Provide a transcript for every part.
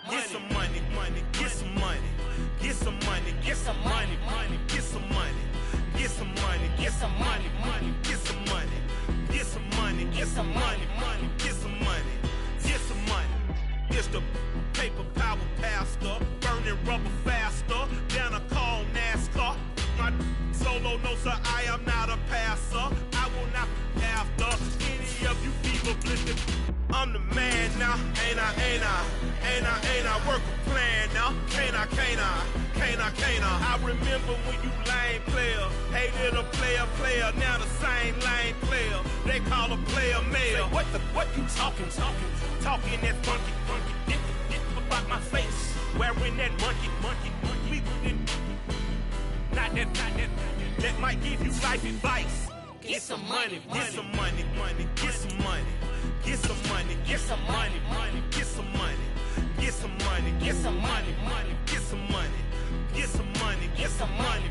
money, get some money, get some money, get some money, get some money, get some money, get some money, get some money, get some money, get some money, get some money, get some money, get some money. It's the paper power pastor, burning rubber faster than a call NASCAR. My solo no sir, I am not a passer. I will not after any of you people blitted. I'm the man now, ain't I work a plan now, can't I? I remember when you lame player, hated a player, now the same lame player, they call a player mayor. What you talking that funky, get about my face, wearing that monkey, we not that, that might give you life advice. Get some money, get some money, get some money. Get some money, get some money, get some money, get some money, get some money, get some money, get some money, get some money,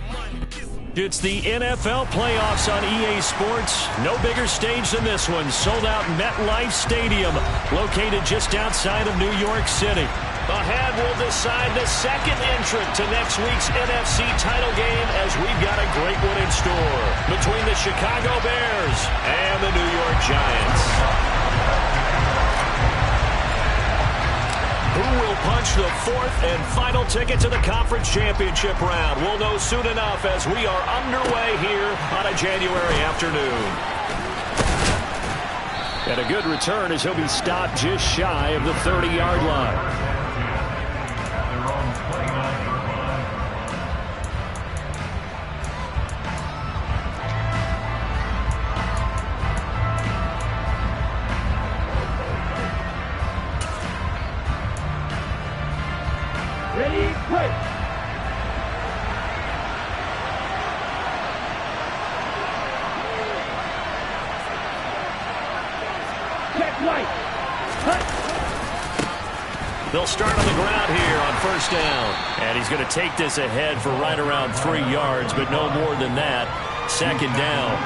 get some money. It's the NFL playoffs on EA Sports. No bigger stage than this one. Sold out MetLife Stadium, located just outside of New York City. Ahead will decide the second entrant to next week's NFC title game, as we've got a great one in store between the Chicago Bears and the New York Giants. Who will punch the fourth and final ticket to the conference championship round? We'll know soon enough as we are underway here on a January afternoon. And a good return as he'll be stopped just shy of the 30-yard line. They'll start on the ground here on first down. And he's going to take this ahead for right around 3 yards, but no more than that. Second down.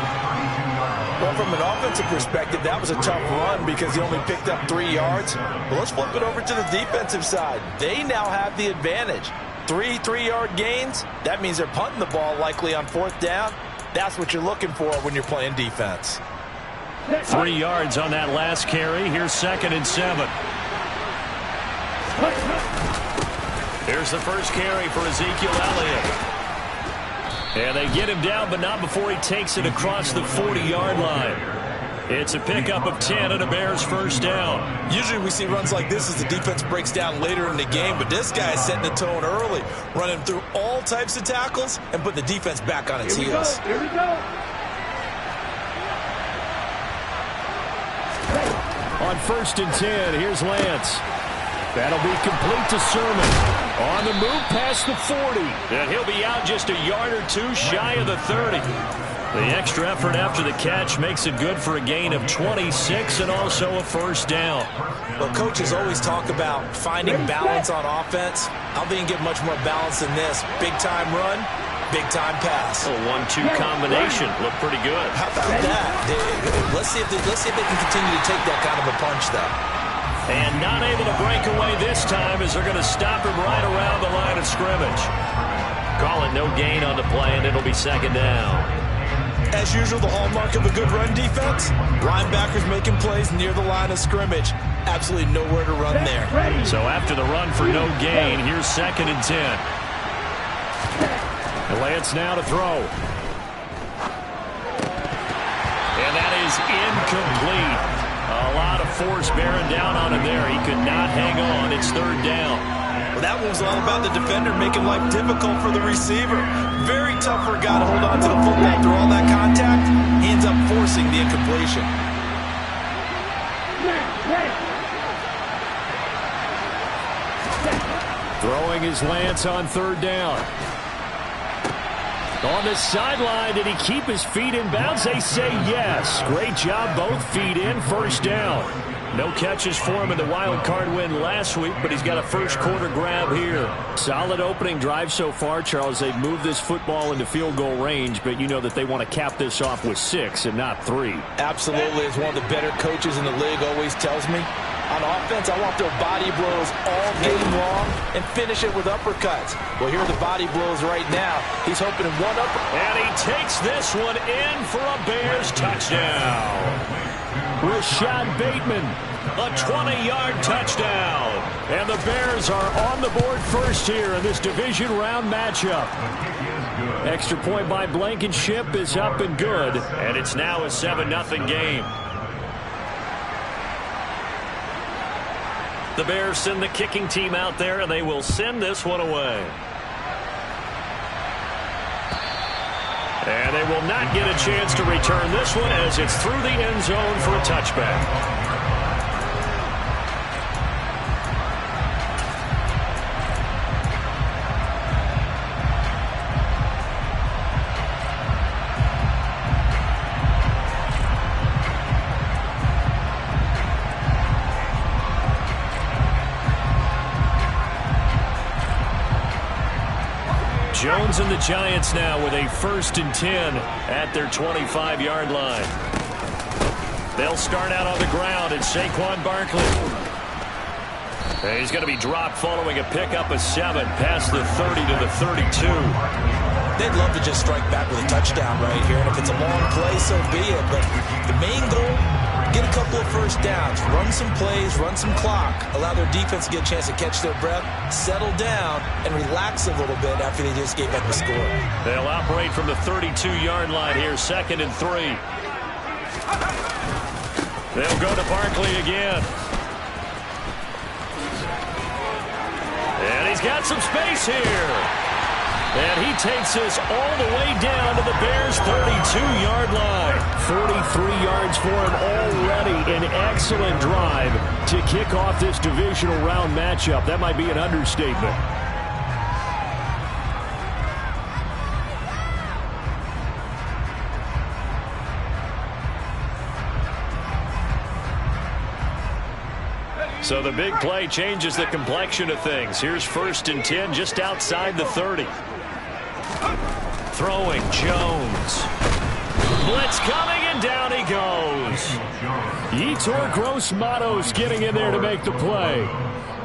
Well, from an offensive perspective, that was a tough run because he only picked up 3 yards. But let's flip it over to the defensive side. They now have the advantage. 3 3-yard gains. That means they're punting the ball likely on fourth down. That's what you're looking for when you're playing defense. 3 yards on that last carry. Here's 2nd and 7. Here's the first carry for Ezekiel Elliott. And they get him down, but not before he takes it across the 40-yard line. It's a pickup of 10 and a Bears first down. Usually we see runs like this as the defense breaks down later in the game, but this guy is setting the tone early, running through all types of tackles and put the defense back on its heels. Here we go. On 1st and 10, here's Lance. That'll be complete to Sermon. On the move past the 40. And he'll be out just a yard or two shy of the 30. The extra effort after the catch makes it good for a gain of 26 and also a first down. Well, coaches always talk about finding balance on offense. I don't think you can get much more balance than this. Big-time run, big-time pass. A 1-2 combination. Looked pretty good. How about that? Let's see if they can continue to take that kind of a punch, though. And not able to break away this time as they're going to stop him right around the line of scrimmage. Call it no gain on the play, and it'll be 2nd down. As usual, the hallmark of a good run defense, linebackers making plays near the line of scrimmage. Absolutely nowhere to run there. So after the run for no gain, here's 2nd and 10. Lance now to throw. And that is incomplete. A lot of force bearing down on him there. He could not hang on. It's 3rd down. Well, that one was all about the defender making life difficult for the receiver. Very tough for a guy to hold on to the football through all that contact. He ends up forcing the incompletion. Throwing his Lance on 3rd down. On the sideline, did he keep his feet in bounds? They say yes. Great job, both feet in, first down. No catches for him in the wild card win last week, but he's got a first quarter grab here. Solid opening drive so far, Charles. They've moved this football into field goal range, but you know that they want to cap this off with 6 and not 3. Absolutely. As one of the better coaches in the league always tells me, On offense, I want their body blows all game long and finish it with uppercuts. Well, here are the body blows right now. He's hoping in one upper. And he takes this one in for a Bears touchdown. Rashad Bateman, a 20-yard touchdown. And the Bears are on the board first here in this division round matchup. Extra point by Blankenship is up and good. And it's now a 7-0 game. The Bears send the kicking team out there, and they will send this one away. And they will not get a chance to return this one as it's through the end zone for a touchback. Jones and the Giants now with a 1st and 10 at their 25-yard line. They'll start out on the ground, and Saquon Barkley. And he's going to be dropped following a pickup of 7 past the 30 to the 32. They'd love to just strike back with a touchdown right here, and if it's a long play, so be it. But the main goal, get a couple of first downs, run some plays, run some clock, allow their defense to get a chance to catch their breath, settle down, and relax a little bit after they just gave up the score. They'll operate from the 32-yard line here, 2nd and 3. They'll go to Barkley again. And he's got some space here. And he takes us all the way down to the Bears' 32-yard line. 43 yards for him already. An excellent drive to kick off this divisional round matchup. That might be an understatement. So the big play changes the complexion of things. Here's 1st and 10 just outside the 30. Throwing Jones. Blitz coming, and down he goes. Yetur Gross-Matos getting in there to make the play.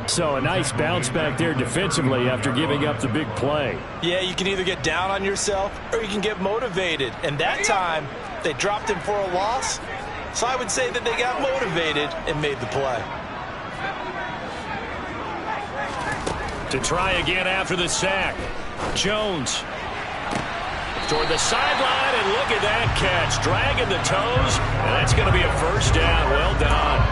So a nice bounce back there defensively after giving up the big play. Yeah, you can either get down on yourself or you can get motivated. And that time, they dropped him for a loss. So I would say that they got motivated and made the play. To try again after the sack. Jones toward the sideline, and look at that catch. Dragging the toes, and that's going to be a 1st down. Well done.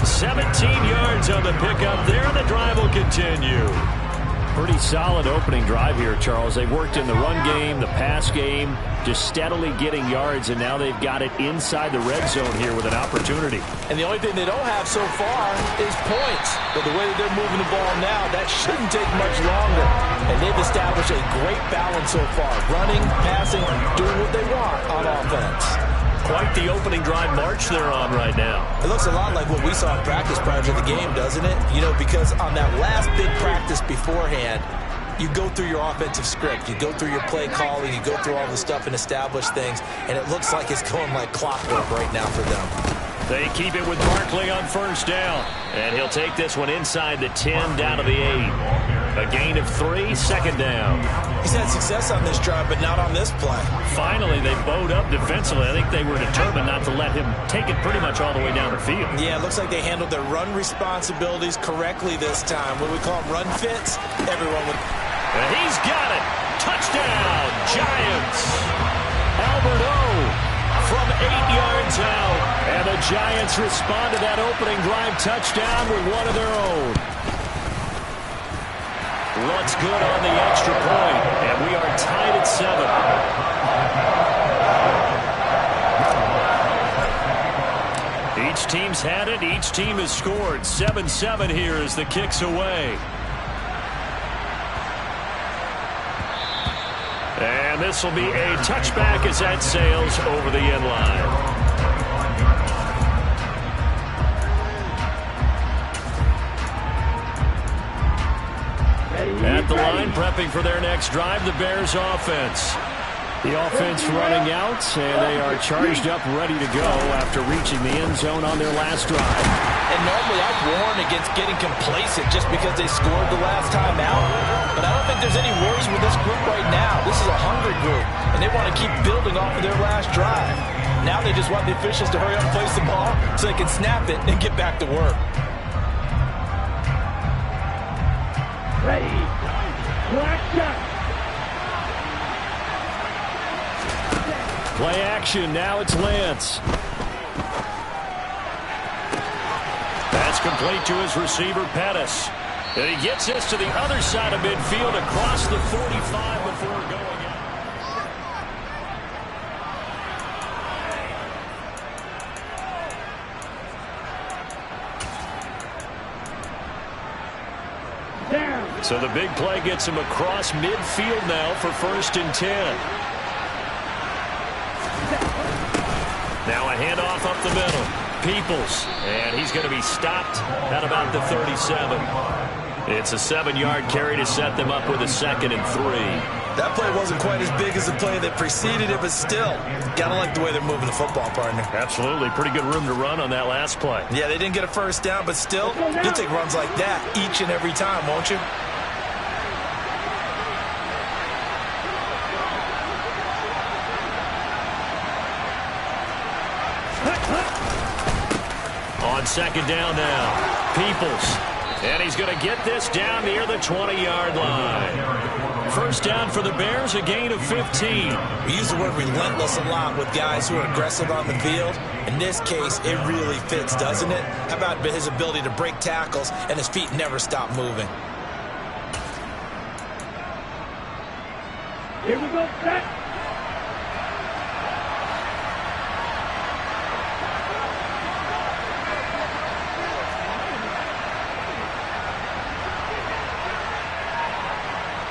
17 yards on the pickup there, and the drive will continue. Pretty solid opening drive here, Charles. They've worked in the run game, the pass game, just steadily getting yards, and now they've got it inside the red zone here with an opportunity. And the only thing they don't have so far is points. But the way that they're moving the ball now, that shouldn't take much longer. And they've established a great balance so far. Running, passing, doing what they want on offense. Quite the opening drive march they're on right now. It looks a lot like what we saw in practice prior to the game, doesn't it? You know, because on that last big practice beforehand, you go through your offensive script. You go through your play calling. You go through all the stuff and establish things. And it looks like it's going like clockwork right now for them. They keep it with Barkley on 1st down. And he'll take this one inside the 10 down to the 8. A gain of 3, 2nd down. He's had success on this drive, but not on this play. Finally, they bowed up defensively. I think they were determined not to let him take it pretty much all the way down the field. Yeah, it looks like they handled their run responsibilities correctly this time. What we call them, run fits. Everyone would. And he's got it. Touchdown, Giants. Albert O from 8 yards out. And the Giants respond to that opening drive touchdown with one of their own. Looks good on the extra point, and we are tied at 7. Each team's had it. Each team has scored. 7-7 here as the kick's away. And this will be a touchback as that sails over the end line. At the line, prepping for their next drive, the Bears offense. The offense running out, and they are charged up, ready to go after reaching the end zone on their last drive. And normally I'd warn against getting complacent just because they scored the last time out. But I don't think there's any worries with this group right now. This is a hungry group, and they want to keep building off of their last drive. Now they just want the officials to hurry up and place the ball so they can snap it and get back to work. Ready. Action. Play action. Now it's Lance. That's complete to his receiver, Pettis. And he gets this to the other side of midfield across the 45 before going out. So the big play gets him across midfield now for 1st and 10. Now a handoff up the middle. Peoples, and he's going to be stopped at about the 37. It's a 7-yard carry to set them up with a 2nd and 3. That play wasn't quite as big as the play that preceded it, but still, gotta like the way they're moving the football, partner. Absolutely. Pretty good room to run on that last play. Yeah, they didn't get a first down, but still, you'll take runs like that each and every time, won't you? On 2nd down now, Peoples. And he's going to get this down near the 20-yard line. First down for the Bears, a gain of 15. We use the word relentless a lot with guys who are aggressive on the field. In this case, it really fits, doesn't it? How about his ability to break tackles and his feet never stop moving? Here we go, set.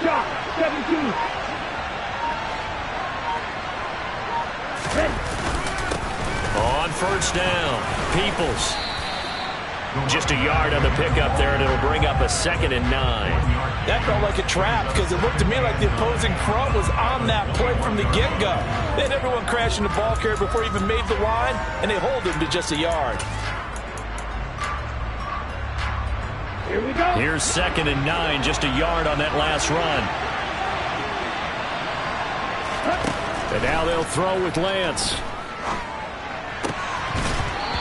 Shot, 17. Ready. On first down, Peoples. Just a yard on the pickup there, and it'll bring up a 2nd and 9. That felt like a trap because it looked to me like the opposing front was on that play from the get-go. They had everyone crashing the ball carrier before he even made the line, and they hold him to just a yard. Here we go. Here's 2nd and 9, just a yard on that last run. And now they'll throw with Lance.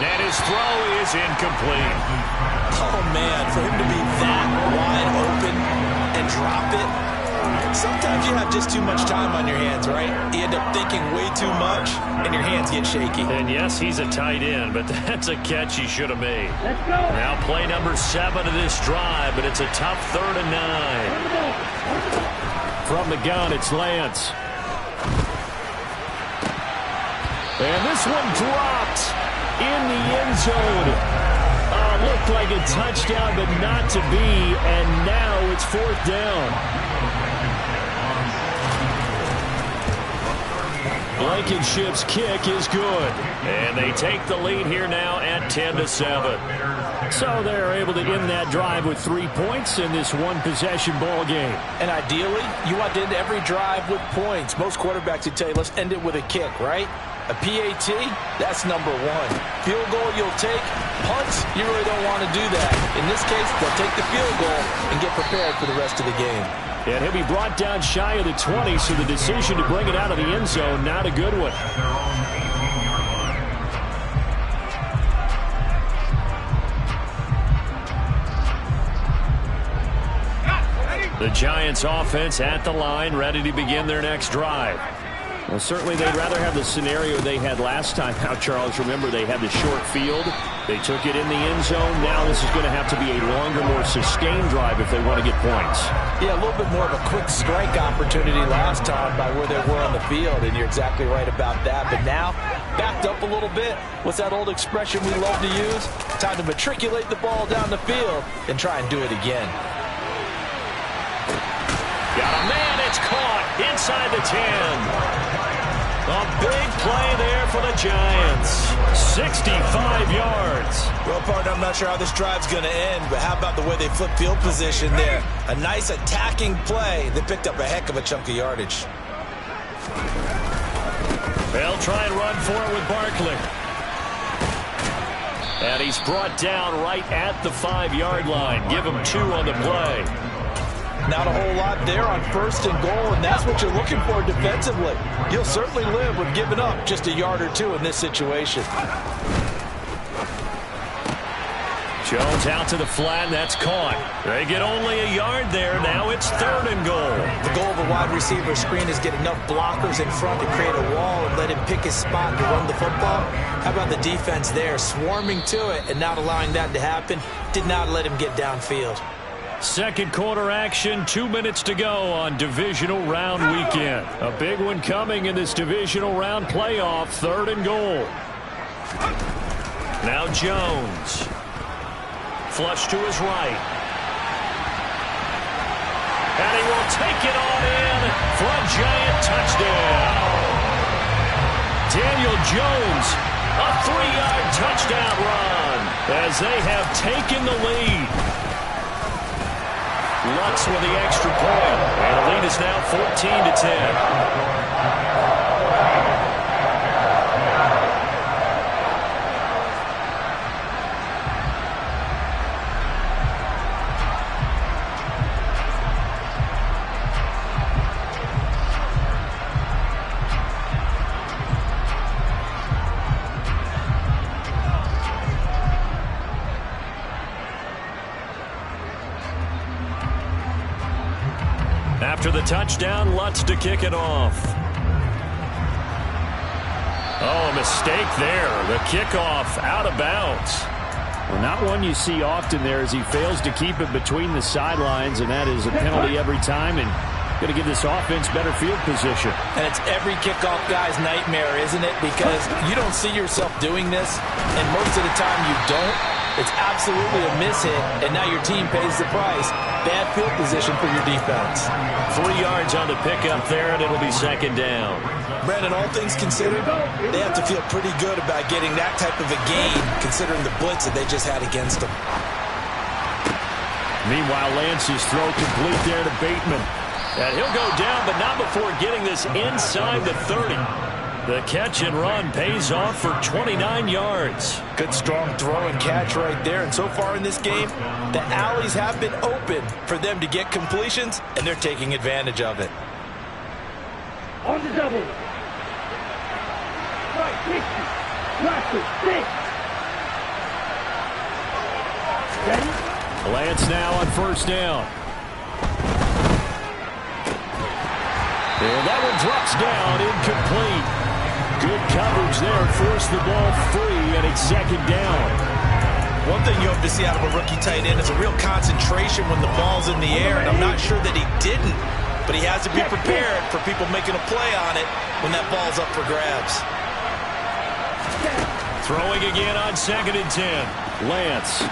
And his throw is incomplete. Oh, man, for him to be that wide open and drop it. Sometimes you have just too much time on your hands, right? You end up thinking way too much, and your hands get shaky. And yes, he's a tight end, but that's a catch he should have made. Let's go. Now play number 7 of this drive, but it's a tough 3rd and 9. From the gun, it's Lance. And this one dropped in the end zone. Looked like a touchdown, but not to be, and now it's 4th down. Blankenship's kick is good. And they take the lead here now at 10-7. So they're able to end that drive with 3 points in this one-possession ball game. And ideally, you want to end every drive with points. Most quarterbacks would tell you, let's end it with a kick, right? A PAT, that's number 1. Field goal you'll take. Punts, you really don't want to do that. In this case, they'll take the field goal and get prepared for the rest of the game. And he'll be brought down shy of the 20, so the decision to bring it out of the end zone, not a good one. The Giants offense at the line, ready to begin their next drive. Well, certainly they'd rather have the scenario they had last time out, Charles. Remember, they had the short field. They took it in the end zone. Now this is going to have to be a longer, more sustained drive if they want to get points. Yeah, a little bit more of a quick strike opportunity last time by where they were on the field, and you're exactly right about that. But now, backed up a little bit. What's that old expression we love to use? Time to matriculate the ball down the field and try and do it again. Got a man, it's caught inside the 10. A big play there for the Giants. 65 yards. Well, partner, I'm not sure how this drive's going to end, but how about the way they flipped field position there? A nice attacking play that picked up a heck of a chunk of yardage. They'll try and run for it with Barkley. And he's brought down right at the 5-yard line. Give him 2 on the play. Not a whole lot there on 1st and goal, and that's what you're looking for defensively. You'll certainly live with giving up just a yard or 2 in this situation. Jones out to the flat, and that's caught. They get only a yard there. Now it's 3rd and goal. The goal of a wide receiver screen is get enough blockers in front to create a wall and let him pick his spot to run the football. How about the defense there, swarming to it and not allowing that to happen? Did not let him get downfield. Second quarter action, 2 minutes to go on divisional round weekend. A big one coming in this divisional round playoff, 3rd and goal. Now Jones. Flush to his right. And he will take it on in for a Giant touchdown. Daniel Jones, a 3-yard touchdown run as they have taken the lead. Lutz with the extra point. And the lead is now 14-10. After the touchdown, Lutz to kick it off. Oh, a mistake there. The kickoff out of bounds. Well, not one you see often there as he fails to keep it between the sidelines, and that is a penalty every time, and going to give this offense better field position. And it's every kickoff guy's nightmare, isn't it? Because you don't see yourself doing this, and most of the time you don't. It's absolutely a mishit, and now your team pays the price. Bad field position for your defense. 3 yards on the pickup there, and it'll be 2nd down. Brandon, all things considered, they have to feel pretty good about getting that type of a gain, considering the blitz that they just had against them. Meanwhile, Lance's throw complete there to Bateman. And he'll go down, but not before getting this inside the 30. The catch and run pays off for 29 yards. Good strong throw and catch right there. And so far in this game, the alleys have been open for them to get completions, and they're taking advantage of it. On the double. Right, 60. Left it, 6. Ready? Lance now on 1st down. And that one drops down, incomplete. Good coverage there, forced the ball free, and it's 2nd down. One thing you hope to see out of a rookie tight end is a real concentration when the ball's in the air, and I'm not sure that he didn't, but he has to be prepared for people making a play on it when that ball's up for grabs. Throwing again on 2nd and 10. Lance.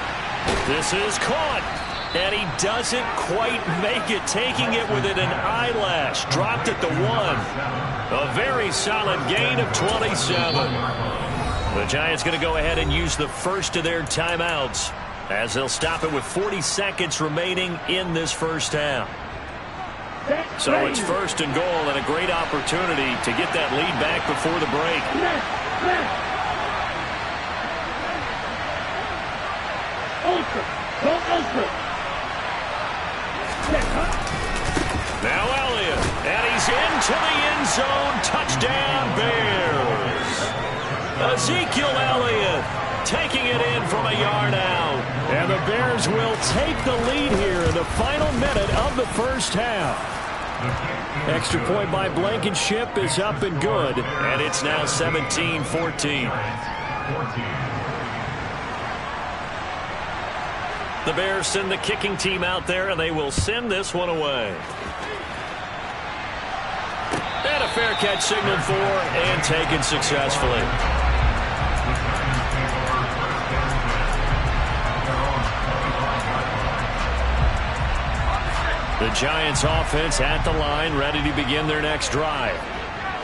This is caught. And he doesn't quite make it, taking it within an eyelash. Dropped at the 1. A very solid gain of 27. The Giants going to go ahead and use the first of their timeouts as they'll stop it with 40 seconds remaining in this first half. So it's 1st and goal and a great opportunity to get that lead back before the break. Ultra. Go ultra. Now Elliott, and he's into the end zone. Touchdown, Bears. Ezekiel Elliott taking it in from a yard out. And the Bears will take the lead here in the final minute of the first half. Extra point by Blankenship is up and good. And it's now 17-14. The Bears send the kicking team out there, and they will send this one away. And a fair catch signaled for and taken successfully. The Giants offense at the line, ready to begin their next drive.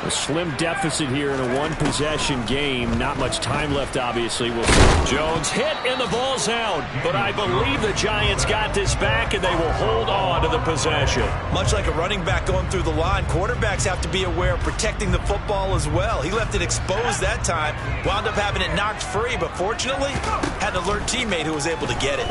A slim deficit here in a one-possession game. Not much time left, obviously. We'll see. Jones hit and the ball's out. But I believe the Giants got this back, and they will hold on to the possession. Much like a running back going through the line, quarterbacks have to be aware of protecting the football as well. He left it exposed that time, wound up having it knocked free, but fortunately had an alert teammate who was able to get it.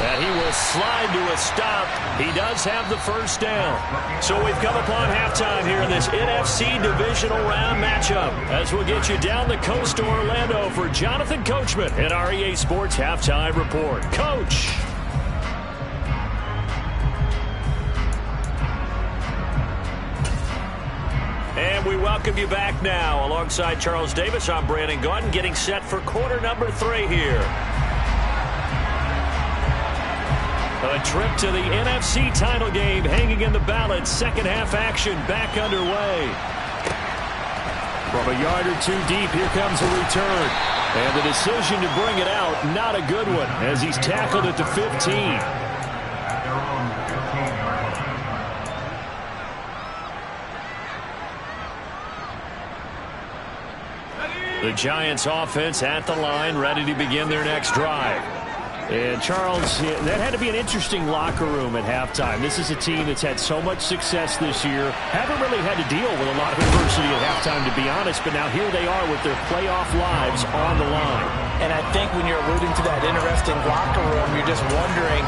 And he will slide to a stop. He does have the first down. So we've come upon halftime here in this NFC divisional round matchup, as we'll get you down the coast to Orlando for Jonathan Coachman at our EA Sports Halftime Report. Coach. And we welcome you back now. Alongside Charles Davis, I'm Brandon Gaudin, getting set for quarter number 3 here. A trip to the NFC title game hanging in the balance. Second half action back underway. From a yard or two deep, here comes a return. And the decision to bring it out, not a good one, as he's tackled at the 15. The Giants offense at the line, ready to begin their next drive. And, Charles, that had to be an interesting locker room at halftime. This is a team that's had so much success this year. Haven't really had to deal with a lot of adversity at halftime, to be honest. But now here they are with their playoff lives on the line. And I think when you're alluding to that interesting locker room, you're just wondering,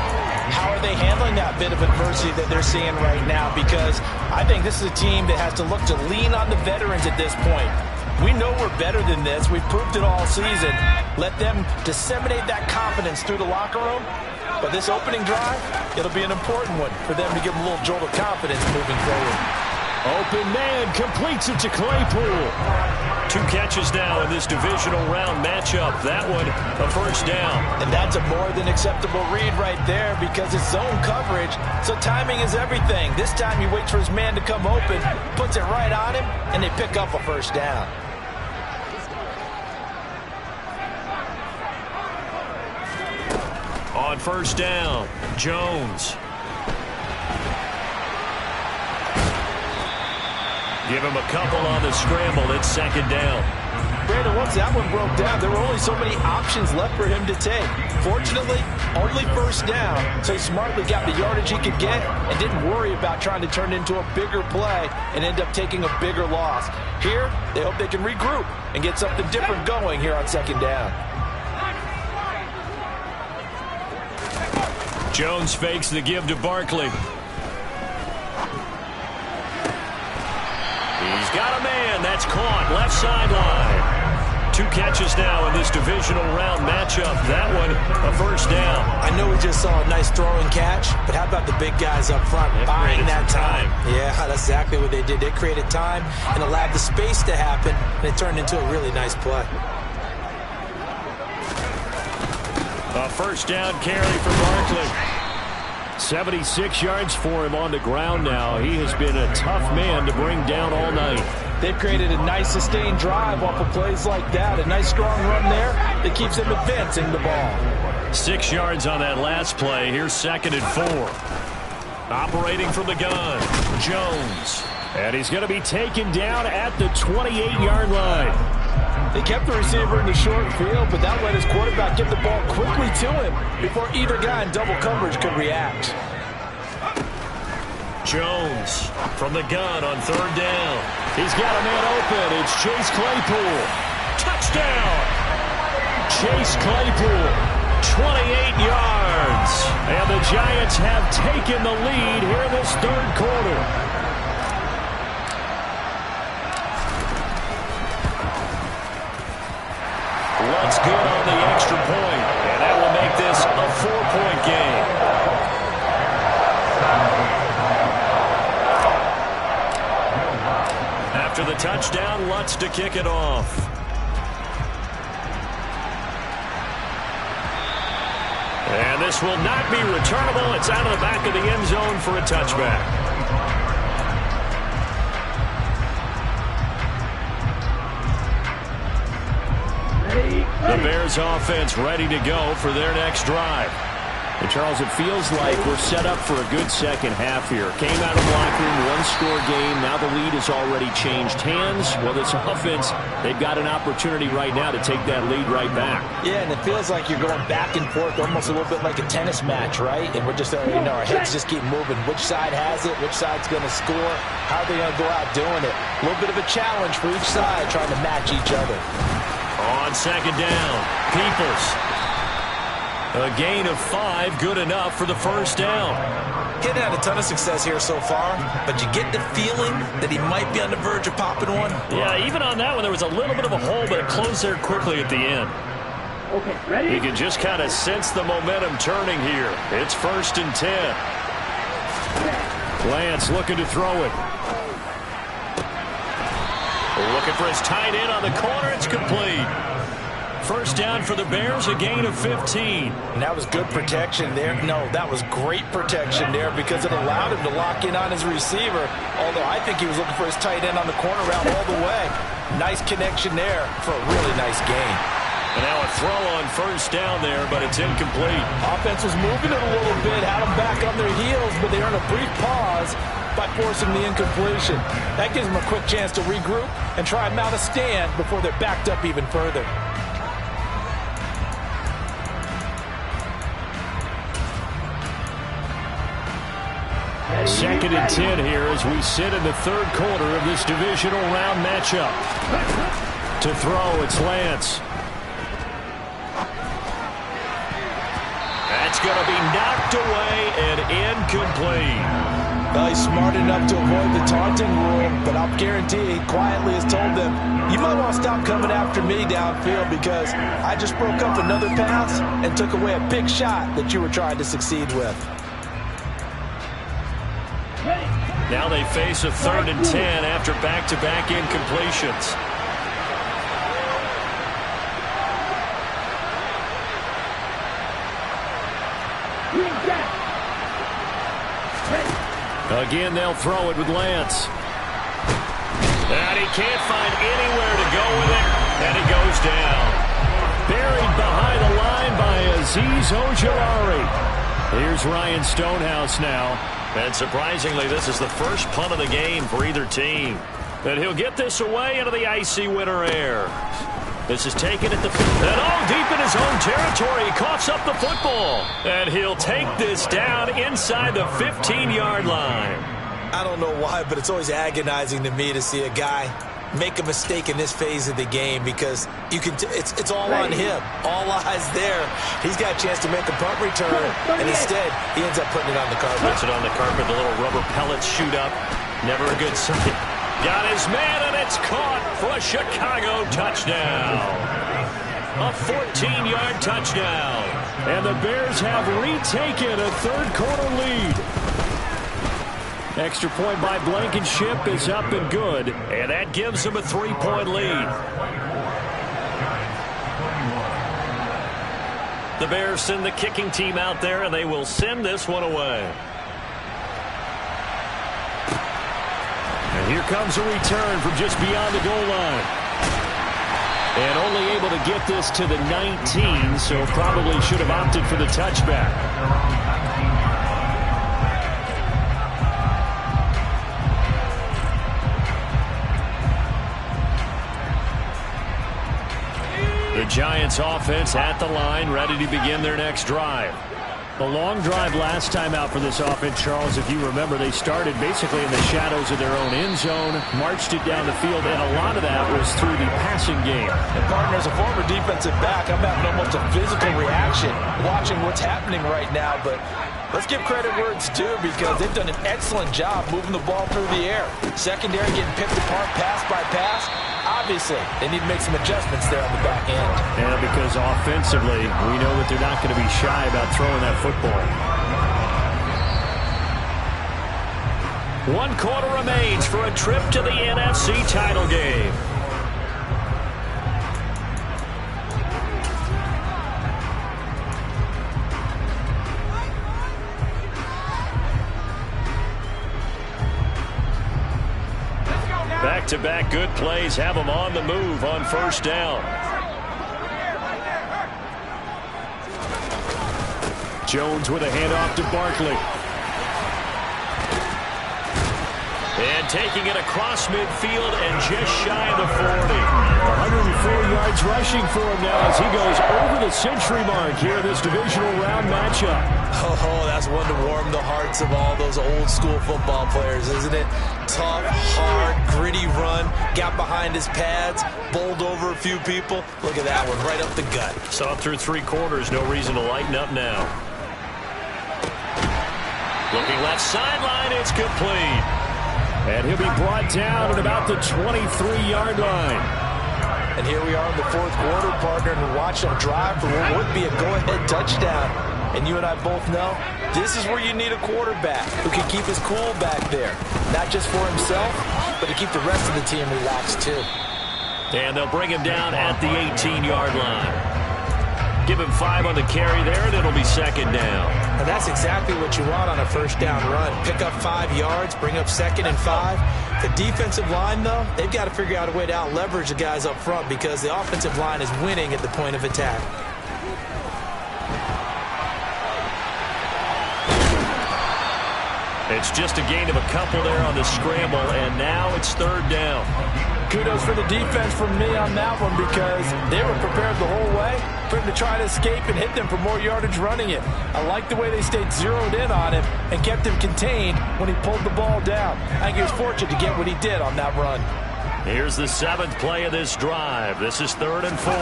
how are they handling that bit of adversity that they're seeing right now? Because I think this is a team that has to look to lean on the veterans at this point. We know we're better than this. We've proved it all season. Let them disseminate that confidence through the locker room. But this opening drive, it'll be an important one for them to give them a little jolt of confidence moving forward. Open man completes it to Claypool. 2 catches now in this divisional round matchup. That one, a first down. And that's a more than acceptable read right there because it's zone coverage, so timing is everything. This time he waits for his man to come open, puts it right on him, and they pick up a first down. On first down, Jones. Give him a couple on the scramble. It's second down. Brandon, once that one broke down, there were only so many options left for him to take. Fortunately, only first down, so he smartly got the yardage he could get and didn't worry about trying to turn it into a bigger play and end up taking a bigger loss. Here, they hope they can regroup and get something different going here on second down. Jones fakes the give to Barkley. He's got a man. That's caught. Left sideline. 2 catches now in this divisional round matchup. That one, a first down. I know we just saw a nice throwing catch, but how about the big guys up front buying that time? Yeah, that's exactly what they did. They created time and allowed the space to happen, and it turned into a really nice play. A first down carry for Barkley. 76 yards for him on the ground now. He has been a tough man to bring down all night. They've created a nice sustained drive off of plays like that. A nice strong run there that keeps them advancing the ball. 6 yards on that last play. Here's second and 4. Operating from the gun, Jones. And he's going to be taken down at the 28-yard line. They kept the receiver in the short field, but that let his quarterback get the ball quickly to him before either guy in double coverage could react. Jones from the gun on third down. He's got a man open. It's Chase Claypool. Touchdown! Chase Claypool, 28 yards. And the Giants have taken the lead here in this third quarter. What's good on the extra point, and that will make this a 4-point game. After the touchdown, Lutz to kick it off. And this will not be returnable. It's out of the back of the end zone for a touchback. The Bears offense ready to go for their next drive. And, Charles, it feels like we're set up for a good second half here. Came out of the locker room, one-score game. Now the lead has already changed hands. Well, this offense, they've got an opportunity right now to take that lead right back. Yeah, and it feels like you're going back and forth, almost a little bit like a tennis match, right? And we're just, you know, our heads just keep moving. Which side has it? Which side's going to score? How are they going to go out doing it? A little bit of a challenge for each side, trying to match each other. On second down, Peoples. A gain of 5, good enough for the first down. Getting had a ton of success here so far, but you get the feeling that he might be on the verge of popping one. Yeah, even on that one, there was a little bit of a hole, but it closed there quickly at the end. Okay, ready? You can just kind of sense the momentum turning here. It's 1st and 10. Lance looking to throw it. Looking for his tight end on the corner. It's complete. First down for the Bears, a gain of 15. And that was good protection there. No, that was great protection there because it allowed him to lock in on his receiver, although I think he was looking for his tight end on the corner route all the way. Nice connection there for a really nice gain. And now a throw on first down there, but it's incomplete. Offense was moving it a little bit, had them back on their heels, but they earned a brief pause by forcing the incompletion. That gives them a quick chance to regroup and try and mount a stand before they're backed up even further. Second and 10 here as we sit in the third quarter of this divisional round matchup. To throw, it's Lance. That's going to be knocked away and incomplete. Well, he's smart enough to avoid the taunting rule, but I'll guarantee he quietly has told them, you might want to stop coming after me downfield because I just broke up another pass and took away a big shot that you were trying to succeed with. Now they face a 3rd and 10 after back-to-back incompletions. Again, they'll throw it with Lance. And he can't find anywhere to go with it, and he goes down. Buried behind the line by Azeez Ojulari. Here's Ryan Stonehouse now. And surprisingly, this is the first punt of the game for either team. And he'll get this away into the icy winter air. This is taken at the 50. And all deep in his own territory, he coughs up the football. And he'll take this down inside the 15-yard line. I don't know why, but it's always agonizing to me to see a guy make a mistake in this phase of the game because you can. It's all on him. All eyes there. He's got a chance to make a punt return, and instead he ends up putting it on the carpet. Puts it on the carpet. The little rubber pellets shoot up. Never a good sight. Got his man, and it's caught for a Chicago touchdown. A 14-yard touchdown. And the Bears have retaken a third-quarter lead. Extra point by Blankenship is up and good. And that gives them a 3-point lead. The Bears send the kicking team out there, and they will send this one away. And here comes a return from just beyond the goal line. And only able to get this to the 19, so probably should have opted for the touchback. The Giants offense at the line, ready to begin their next drive. The long drive last time out for this offense, Charles, if you remember, they started basically in the shadows of their own end zone, marched it down the field, and a lot of that was through the passing game. And partner, as a former defensive back, I'm having almost a physical reaction watching what's happening right now, but let's give credit where it's due because they've done an excellent job moving the ball through the air. Secondary getting picked apart pass by pass. Obviously, they need to make some adjustments there on the back end. Yeah, because offensively, we know that they're not going to be shy about throwing that football. 1 quarter remains for a trip to the NFC title game. Back-to-back good plays have them on the move on first down. Jones with a handoff to Barkley. And taking it across midfield and just shy of the 40. 104 yards rushing for him now as he goes over the century mark here in this divisional round matchup. Oh, that's one to warm the hearts of all those old school football players, isn't it? Tough, hard, gritty run, got behind his pads, bowled over a few people. Look at that one, right up the gut. Saw through 3 quarters, no reason to lighten up now. Looking left sideline, it's complete. And he'll be brought down at about the 23-yard line. And here we are in the 4th quarter, partner, and watch them drive for what would be a go-ahead touchdown. And you and I both know this is where you need a quarterback who can keep his cool back there. Not just for himself, but to keep the rest of the team relaxed too. And they'll bring him down at the 18-yard line. Give him 5 on the carry there, and it'll be 2nd down. And that's exactly what you want on a 1st down run. Pick up 5 yards, bring up 2nd and 5. The defensive line, though, they've got to figure out a way to out-leverage the guys up front because the offensive line is winning at the point of attack. It's just a gain of a couple there on the scramble, and now it's 3rd down. Kudos for the defense from me on that one because they were prepared the whole way for him to try to escape and hit them for more yardage running it. I like the way they stayed zeroed in on him and kept him contained when he pulled the ball down. I think he was fortunate to get what he did on that run. Here's the 7th play of this drive. This is 3rd and 4.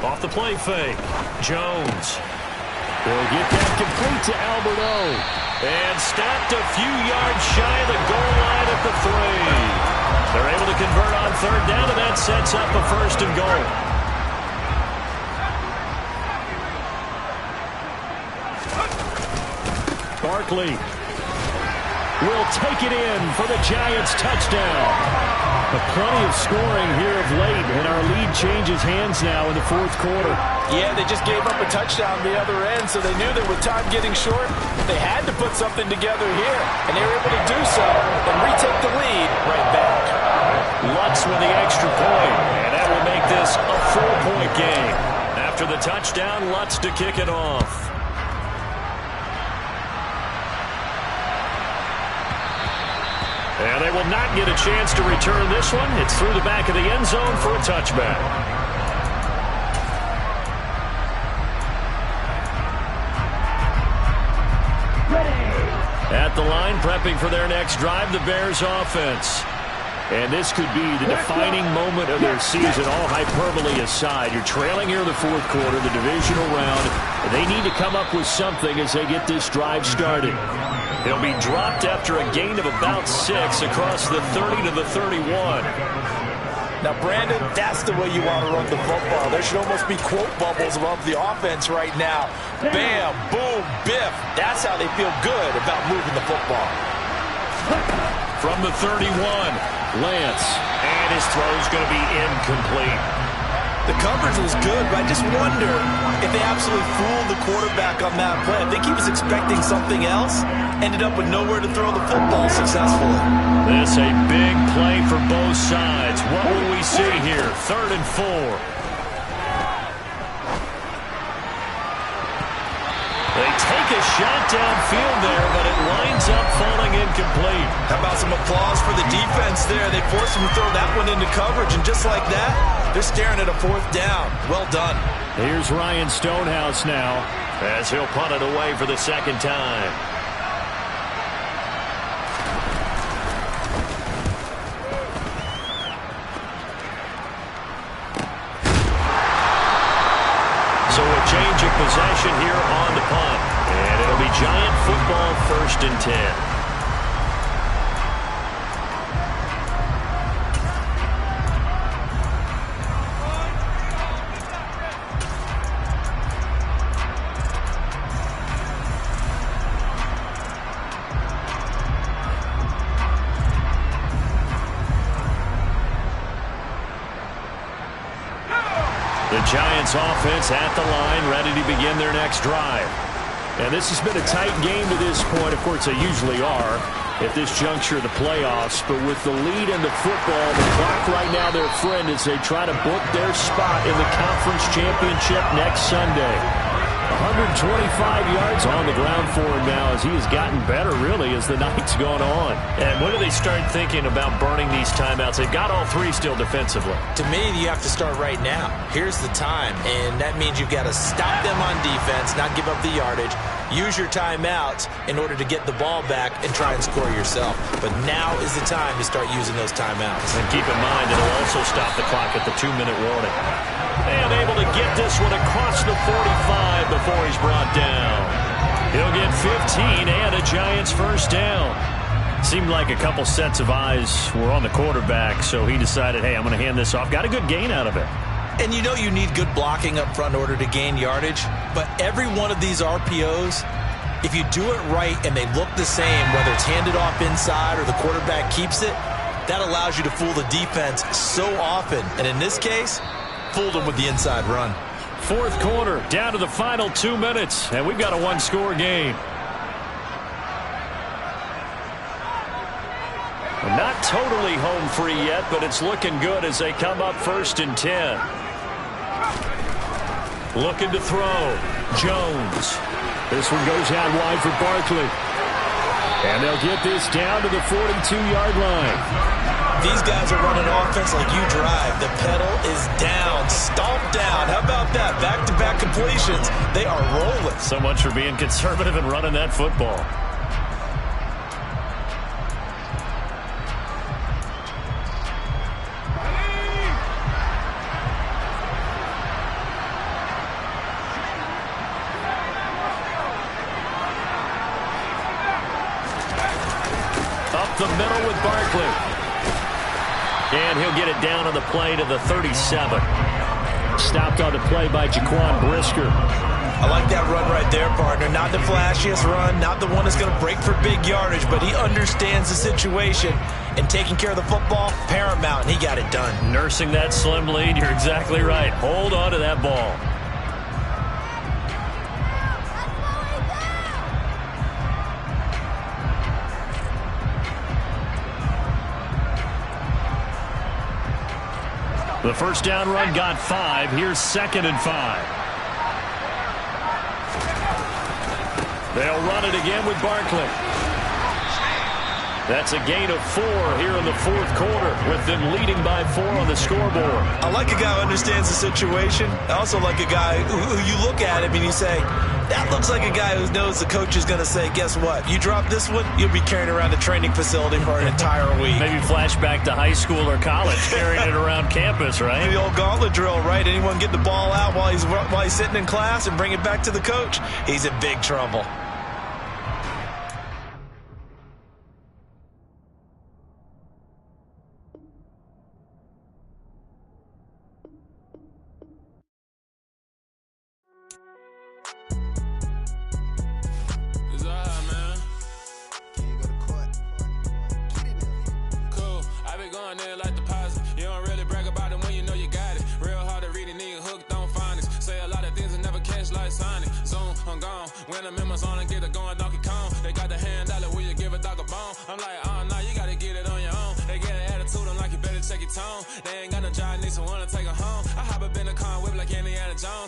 Off the play fake. Jones. They'll get that complete to Albert O. And stopped a few yards shy of the goal line at the 3. They're able to convert on 3rd down, and that sets up a 1st and goal. Barkley will take it in for the Giants touchdown. But plenty of scoring here of late, and our lead changes hands now in the 4th quarter. Yeah, they just gave up a touchdown the other end, so they knew that with time getting short, they had to put something together here, and they were able to do so and retake the lead right back. Lutz with the extra point, and that will make this a 4-point game. After the touchdown, Lutz to kick it off. And they will not get a chance to return this one. It's through the back of the end zone for a touchback. At the line, prepping for their next drive, the Bears offense. And this could be the defining moment of their season, all hyperbole aside. You're trailing here in the 4th quarter, the divisional round. And they need to come up with something as they get this drive started. They'll be dropped after a gain of about 6 across the 30 to the 31. Now, Brandon, that's the way you want to run the football. There should almost be quote bubbles above the offense right now. Bam, boom, biff. That's how they feel good about moving the football. From the 31, Lance. And his throw's going to be incomplete. The coverage was good, but I just wonder if they absolutely fooled the quarterback on that play. I think he was expecting something else. Ended up with nowhere to throw the football successfully. This a big play for both sides. What will we see here? 3rd and 4. They take a shot downfield there, but it lines up falling incomplete. How about some applause for the defense there? They forced him to throw that one into coverage, and just like that, they're staring at a 4th down. Well done. Here's Ryan Stonehouse now as he'll punt it away for the 2nd time. So a change of possession here on the punt. And it'll be Giant football, 1st and 10. The Giants offense at the line, ready to begin their next drive. And this has been a tight game to this point. Of course, they usually are at this juncture of the playoffs. But with the lead in the football, the clock right now their friend as they try to book their spot in the conference championship next Sunday. 125 yards on the ground for him now as he has gotten better, really, as the night's gone on. And when do they start thinking about burning these timeouts? They've got all three still defensively. To me, you have to start right now. Here's the time, and that means you've got to stop them on defense, not give up the yardage, use your timeouts in order to get the ball back and try and score yourself. But now is the time to start using those timeouts. And keep in mind, it'll also stop the clock at the 2-minute warning. And able to get this one across the 45 before he's brought down. He'll get 15 and a Giants first down. Seemed like a couple sets of eyes were on the quarterback, so he decided, hey, I'm going to hand this off. Got a good gain out of it. And you know you need good blocking up front in order to gain yardage, but every one of these RPOs, if you do it right and they look the same, whether it's handed off inside or the quarterback keeps it, that allows you to fool the defense so often. And in this case, fooled them with the inside run. Fourth quarter, down to the final 2 minutes, and we've got a one-score game. Not totally home free yet, but it's looking good as they come up 1st and 10. Looking to throw. Jones. This one goes out wide for Barkley. And they'll get this down to the 42-yard line. These guys are running offense like you drive. The pedal is down, stomped down. How about that? Back-to-back completions. They are rolling. So much for being conservative and running that football. Up the middle with Barkley. And he'll get it down on the play to the 37. Stopped on the play by Jaquan Brisker. I like that run right there, partner. Not the flashiest run, not the one that's going to break for big yardage, but he understands the situation, and taking care of the football, paramount, and he got it done. Nursing that slim lead, you're exactly right. Hold on to that ball. The first down run got 5. Here's 2nd and 5. They'll run it again with Barkley. That's a gain of 4 here in the fourth quarter, with them leading by 4 on the scoreboard. I like a guy who understands the situation. I also like a guy who you look at him and you say, that looks like a guy who knows the coach is going to say, guess what? You drop this one, you'll be carrying around the training facility for an entire week. Maybe flashback to high school or college, carrying it around campus, right? The old gauntlet drill, right? Anyone get the ball out while he's sitting in class and bring it back to the coach? He's in big trouble. When I'm in my zone and get it going Donkey Kong, they got the hand dollar, will you give a dog a bone? I'm like, oh no, you gotta get it on your own. They get an attitude, I'm like, you better check your tone. They ain't got no job, need someone to take her home. I hop up in the car, whip like Indiana Jones.